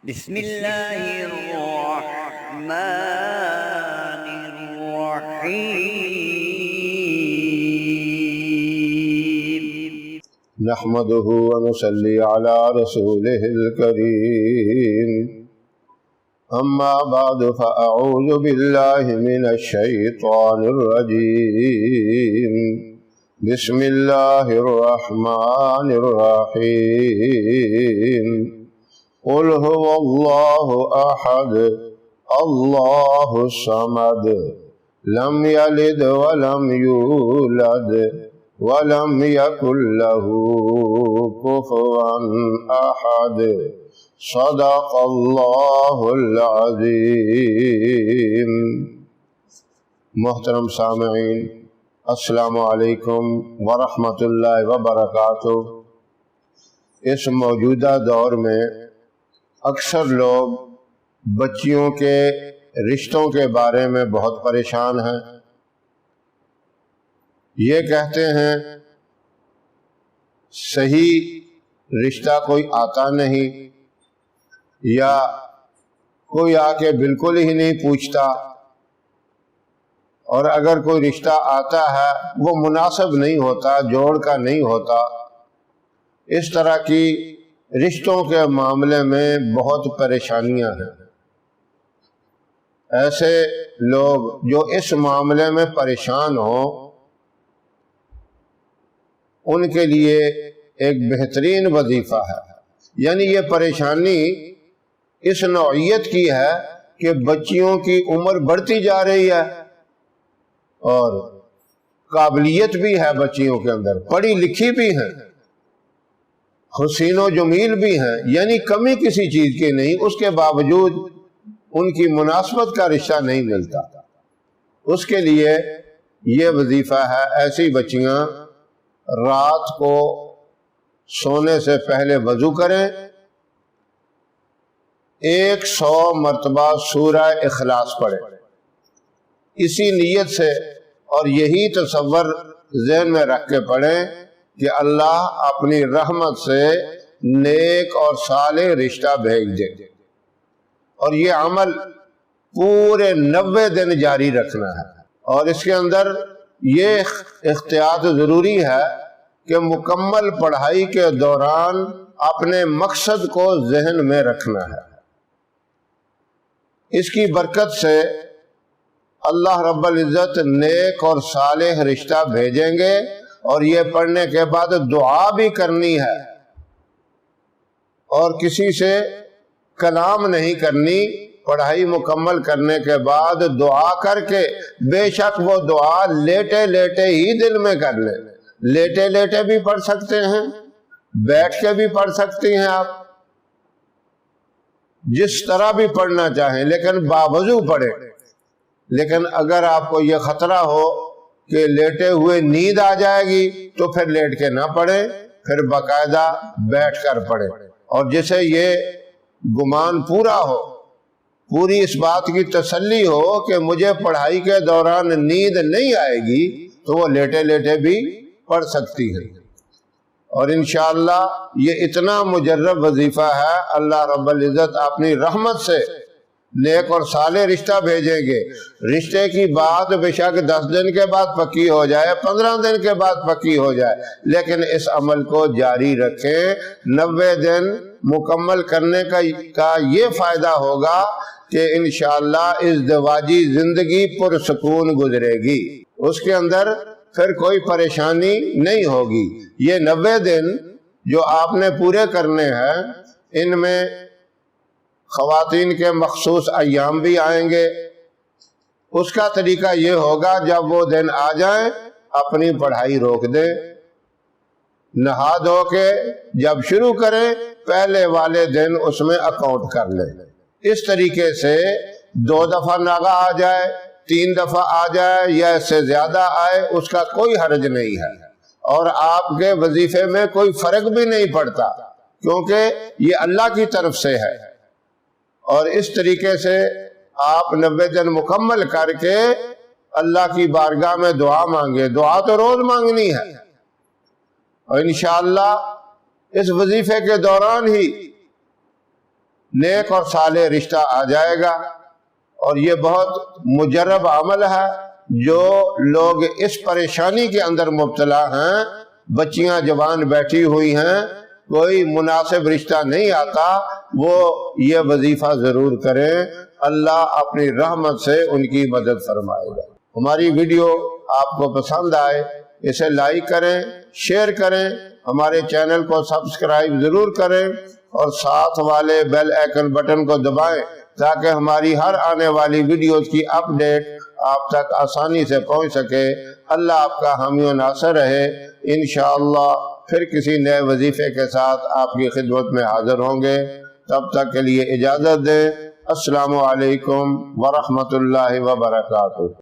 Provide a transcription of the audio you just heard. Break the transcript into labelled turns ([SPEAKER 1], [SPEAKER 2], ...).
[SPEAKER 1] بسم اللہ الرحمن الرحیم
[SPEAKER 2] نحمده ونصلي على رسوله الكريم اما بعد فاعوذ بالله من الشيطان الرجيم بسم الله الرحمن الرحيم قل هو الله احد الله الصمد لم يلد ولم يولد ولم يكن له كفوا احد صدق اللہ العظیم۔ محترم سامعین، السلام علیکم ورحمۃ اللہ وبرکاتہ۔ اس موجودہ دور میں اکثر لوگ بچیوں کے رشتوں کے بارے میں بہت پریشان ہیں۔ یہ کہتے ہیں صحیح رشتہ کوئی آتا نہیں، یا کوئی آ کے بالکل ہی نہیں پوچھتا، اور اگر کوئی رشتہ آتا ہے وہ مناسب نہیں ہوتا، جوڑ کا نہیں ہوتا۔ اس طرح کی رشتوں کے معاملے میں بہت پریشانیاں ہیں۔ ایسے لوگ جو اس معاملے میں پریشان ہوں، ان کے لیے ایک بہترین وظیفہ ہے۔ یعنی یہ پریشانی اس نوعیت کی ہے کہ بچیوں کی عمر بڑھتی جا رہی ہے، اور قابلیت بھی ہے بچیوں کے اندر، پڑھی لکھی بھی ہیں، حسین و جمیل بھی ہیں، یعنی کمی کسی چیز کی نہیں، اس کے باوجود ان کی مناسبت کا رشتہ نہیں ملتا۔ اس کے لیے یہ وظیفہ ہے، ایسی بچیاں رات کو سونے سے پہلے وضو کریں، 100 مرتبہ سورہ اخلاص پڑھیں، اسی نیت سے اور یہی تصور ذہن میں رکھ کے پڑھیں کہ اللہ اپنی رحمت سے نیک اور صالح رشتہ بھیج دے، اور یہ عمل پورے 90 دن جاری رکھنا ہے۔ اور اس کے اندر یہ احتیاط ضروری ہے کہ مکمل پڑھائی کے دوران اپنے مقصد کو ذہن میں رکھنا ہے۔ اس کی برکت سے اللہ رب العزت نیک اور صالح رشتہ بھیجیں گے، اور یہ پڑھنے کے بعد دعا بھی کرنی ہے، اور کسی سے کلام نہیں کرنی۔ پڑھائی مکمل کرنے کے بعد دعا کر کے، بے شک وہ دعا لیٹے لیٹے ہی دل میں کر لیں، لیٹے لیٹے بھی پڑھ سکتے ہیں، بیٹھ کے بھی پڑھ سکتی ہیں، آپ جس طرح بھی پڑھنا چاہیں، لیکن باوضو پڑھیں۔ لیکن اگر آپ کو یہ خطرہ ہو کہ لیٹے ہوئے نیند آ جائے گی تو پھر لیٹ کے نہ پڑھیں، پھر باقاعدہ بیٹھ کر پڑھیں۔ اور جسے یہ گمان پورا ہو، پوری اس بات کی تسلی ہو کہ مجھے پڑھائی کے دوران نیند نہیں آئے گی، تو وہ لیٹے لیٹے بھی پڑھ سکتی ہے۔ اور انشاءاللہ یہ اتنا مجرب وظیفہ ہے، اللہ رب العزت اپنی رحمت سے نیک اور صالح رشتہ بھیجیں گے۔ رشتے کی بات بے شک 10 دن کے بعد پکی ہو جائے، 15 دن کے بعد پکی ہو جائے، لیکن اس عمل کو جاری رکھیں۔ 90 دن مکمل کرنے کا یہ فائدہ ہوگا کہ انشاءاللہ ازدواجی زندگی پرسکون گزرے گی، اس کے اندر پھر کوئی پریشانی نہیں ہوگی۔ یہ 90 دن جو آپ نے پورے کرنے ہیں، ان میں خواتین کے مخصوص ایام بھی آئیں گے۔ اس کا طریقہ یہ ہوگا، جب وہ دن آ جائیں اپنی پڑھائی روک دیں، نہا دھو کے جب شروع کریں پہلے والے دن اس میں اکاؤنٹ کر لیں۔ اس طریقے سے 2 دفعہ ناغہ آ جائے، 3 دفعہ آ جائے، یا اس سے زیادہ آئے، اس کا کوئی حرج نہیں ہے، اور آپ کے وظیفے میں کوئی فرق بھی نہیں پڑتا، کیونکہ یہ اللہ کی طرف سے ہے۔ اور اس طریقے سے آپ 90 دن مکمل کر کے اللہ کی بارگاہ میں دعا مانگے۔ دعا تو روز مانگنی ہے، اور انشاءاللہ اس وظیفے کے دوران ہی نیک اور صالح رشتہ آ جائے گا۔ اور یہ بہت مجرب عمل ہے۔ جو لوگ اس پریشانی کے اندر مبتلا ہیں، بچیاں جوان بیٹھی ہوئی ہیں، کوئی مناسب رشتہ نہیں آتا، وہ یہ وظیفہ ضرور کریں، اللہ اپنی رحمت سے ان کی مدد فرمائے گا۔ ہماری ویڈیو آپ کو پسند آئے اسے لائک کریں، شیئر کریں، ہمارے چینل کو سبسکرائب ضرور کریں اور ساتھ والے بیل آئیکن بٹن کو دبائیں تاکہ ہماری ہر آنے والی ویڈیوز کی اپڈیٹ آپ تک آسانی سے پہنچ سکے۔ اللہ آپ کا حامی و ناصر رہے۔ انشاءاللہ پھر کسی نئے وظیفے کے ساتھ آپ کی خدمت میں حاضر ہوں گے۔ تب تک کے لیے اجازت دیں۔ السلام علیکم ورحمۃ اللہ وبرکاتہ۔